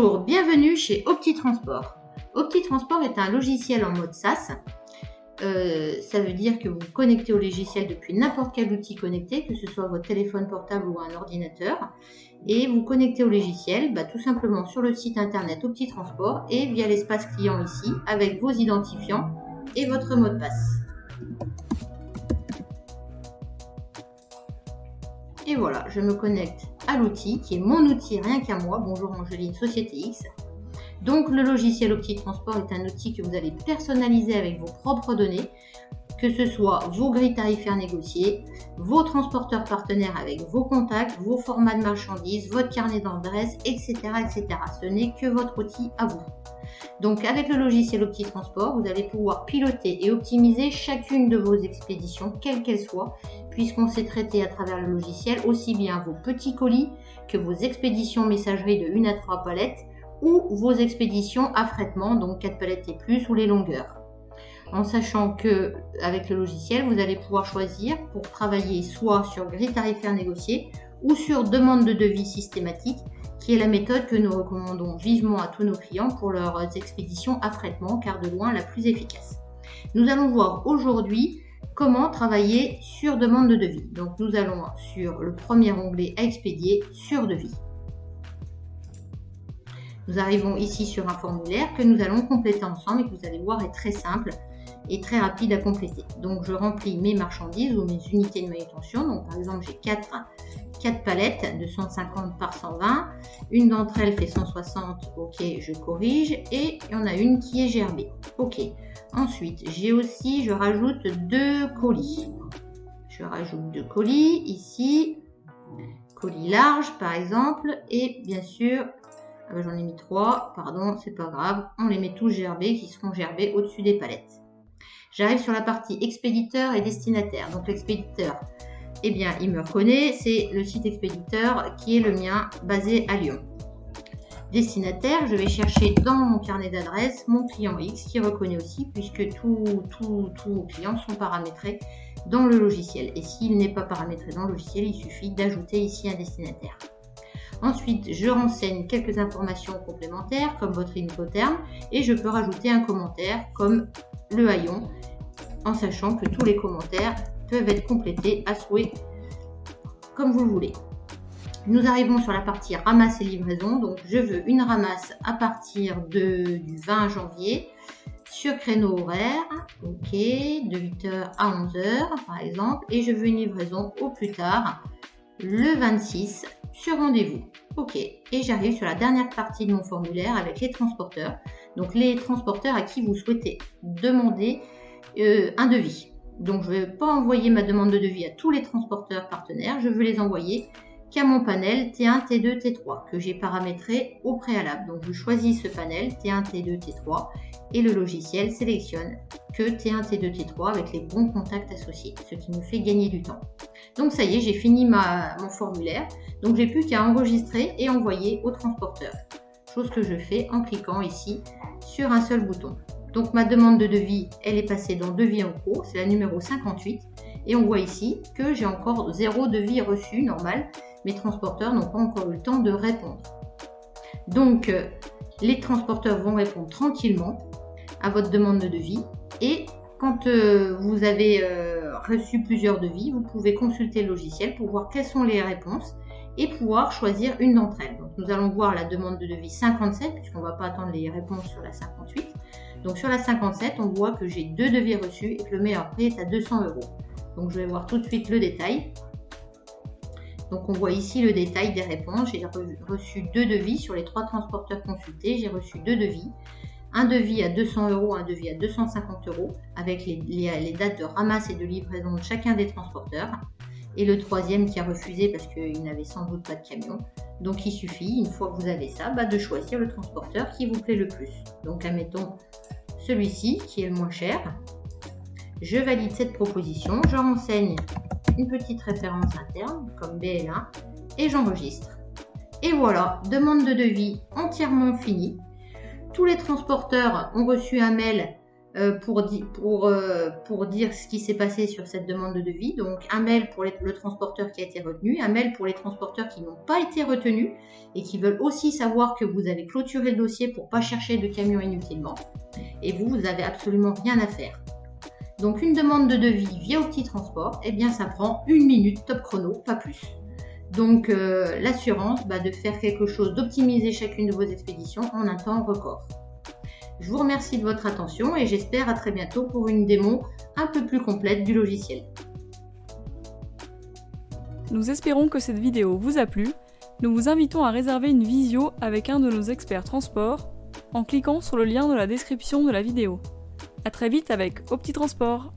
Bonjour, bienvenue chez OptiTransport. OptiTransport est un logiciel en mode SaaS. Ça veut dire que vous vous connectez au logiciel depuis n'importe quel outil connecté, que ce soit votre téléphone portable ou un ordinateur. Et vous connectez au logiciel tout simplement sur le site internet OptiTransport et via l'espace client ici avec vos identifiants et votre mot de passe. Et voilà, je me connecte à l'outil qui est mon outil rien qu'à moi. Bonjour Angeline, Société X. Donc le logiciel OptiTransport est un outil que vous allez personnaliser avec vos propres données, que ce soit vos grilles tarifaires négociées, vos transporteurs partenaires avec vos contacts, vos formats de marchandises, votre carnet d'adresses, etc., etc. Ce n'est que votre outil à vous. Donc avec le logiciel OptiTransport, vous allez pouvoir piloter et optimiser chacune de vos expéditions, quelles qu'elles soient, puisqu'on sait traiter à travers le logiciel aussi bien vos petits colis que vos expéditions messagerie de 1 à 3 palettes ou vos expéditions affrètement, donc 4 palettes et plus, ou les longueurs. En sachant que avec le logiciel, vous allez pouvoir choisir pour travailler soit sur grille tarifaire négociée ou sur demande de devis systématique, qui est la méthode que nous recommandons vivement à tous nos clients pour leurs expéditions affrètement, car de loin la plus efficace. Nous allons voir aujourd'hui comment travailler sur demande de devis. Donc nous allons sur le premier onglet à expédier sur devis. Nous arrivons ici sur un formulaire que nous allons compléter ensemble et que vous allez voir est très simple et très rapide à compléter. Donc je remplis mes marchandises ou mes unités de manutention. Donc par exemple j'ai 4 palettes de 150 par 120. Une d'entre elles fait 160, ok, je corrige. Et il y en a une qui est gerbée, ok. Ensuite je rajoute 2 colis. Je rajoute 2 colis ici, colis large par exemple, et bien sûr, j'en ai mis 3, pardon, c'est pas grave, on les met tous gerbés, qui seront gerbés au-dessus des palettes. J'arrive sur la partie expéditeur et destinataire. Donc l'expéditeur, eh bien, il me reconnaît, c'est le site expéditeur qui est le mien, basé à Lyon. Destinataire, je vais chercher dans mon carnet d'adresse mon client X qui reconnaît aussi, puisque tous vos clients sont paramétrés dans le logiciel. Et s'il n'est pas paramétré dans le logiciel, il suffit d'ajouter ici un destinataire. Ensuite, je renseigne quelques informations complémentaires comme votre Incoterm et je peux rajouter un commentaire comme le haillon, en sachant que tous les commentaires peuvent être complétés à souhait comme vous le voulez. Nous arrivons sur la partie ramasse et livraison. Donc je veux une ramasse à partir du 20 janvier sur créneau horaire, ok, de 8h à 11h par exemple, et je veux une livraison au plus tard le 26 sur rendez-vous. Ok, et j'arrive sur la dernière partie de mon formulaire avec les transporteurs. Donc les transporteurs à qui vous souhaitez demander un devis. Donc je ne vais pas envoyer ma demande de devis à tous les transporteurs partenaires, je veux les envoyer qu'à mon panel T1, T2, T3 que j'ai paramétré au préalable. Donc je choisis ce panel T1, T2, T3 et le logiciel sélectionne que T1, T2, T3 avec les bons contacts associés, ce qui me fait gagner du temps. Donc ça y est, j'ai fini mon formulaire. Donc j'ai plus qu'à enregistrer et envoyer au transporteur. Chose que je fais en cliquant ici sur un seul bouton. Donc ma demande de devis, elle est passée dans devis en cours, c'est la numéro 58. Et on voit ici que j'ai encore 0 devis reçu normal. Mes transporteurs n'ont pas encore eu le temps de répondre. Donc les transporteurs vont répondre tranquillement à votre demande de devis. Et quand vous avez reçu plusieurs devis, vous pouvez consulter le logiciel pour voir quelles sont les réponses et pouvoir choisir une d'entre elles. Donc nous allons voir la demande de devis 57, puisqu'on ne va pas attendre les réponses sur la 58. Donc sur la 57, on voit que j'ai 2 devis reçus et que le meilleur prix est à 200 €. Donc je vais voir tout de suite le détail. Donc on voit ici le détail des réponses. J'ai reçu 2 devis sur les 3 transporteurs consultés. J'ai reçu 2 devis. Un devis à 200 €, un devis à 250 € avec les dates de ramasse et de livraison de chacun des transporteurs. Et le troisième qui a refusé parce qu'il n'avait sans doute pas de camion. Donc il suffit, une fois que vous avez ça, de choisir le transporteur qui vous plaît le plus. Donc admettons celui-ci qui est le moins cher. Je valide cette proposition, je renseigne une petite référence interne comme BL1 et j'enregistre. Et voilà, demande de devis entièrement finie. Tous les transporteurs ont reçu un mail pour dire ce qui s'est passé sur cette demande de devis. Donc un mail pour le transporteur qui a été retenu, un mail pour les transporteurs qui n'ont pas été retenus et qui veulent aussi savoir que vous avez clôturé le dossier pour ne pas chercher de camion inutilement. Et vous n'avez absolument rien à faire. Donc une demande de devis via Optitransport, eh bien ça prend 1 minute top chrono, pas plus. Donc l'assurance de faire quelque chose, d'optimiser chacune de vos expéditions en un temps record. Je vous remercie de votre attention et j'espère à très bientôt pour une démo un peu plus complète du logiciel. Nous espérons que cette vidéo vous a plu. Nous vous invitons à réserver une visio avec un de nos experts transport en cliquant sur le lien de la description de la vidéo. A très vite avec Optitransport.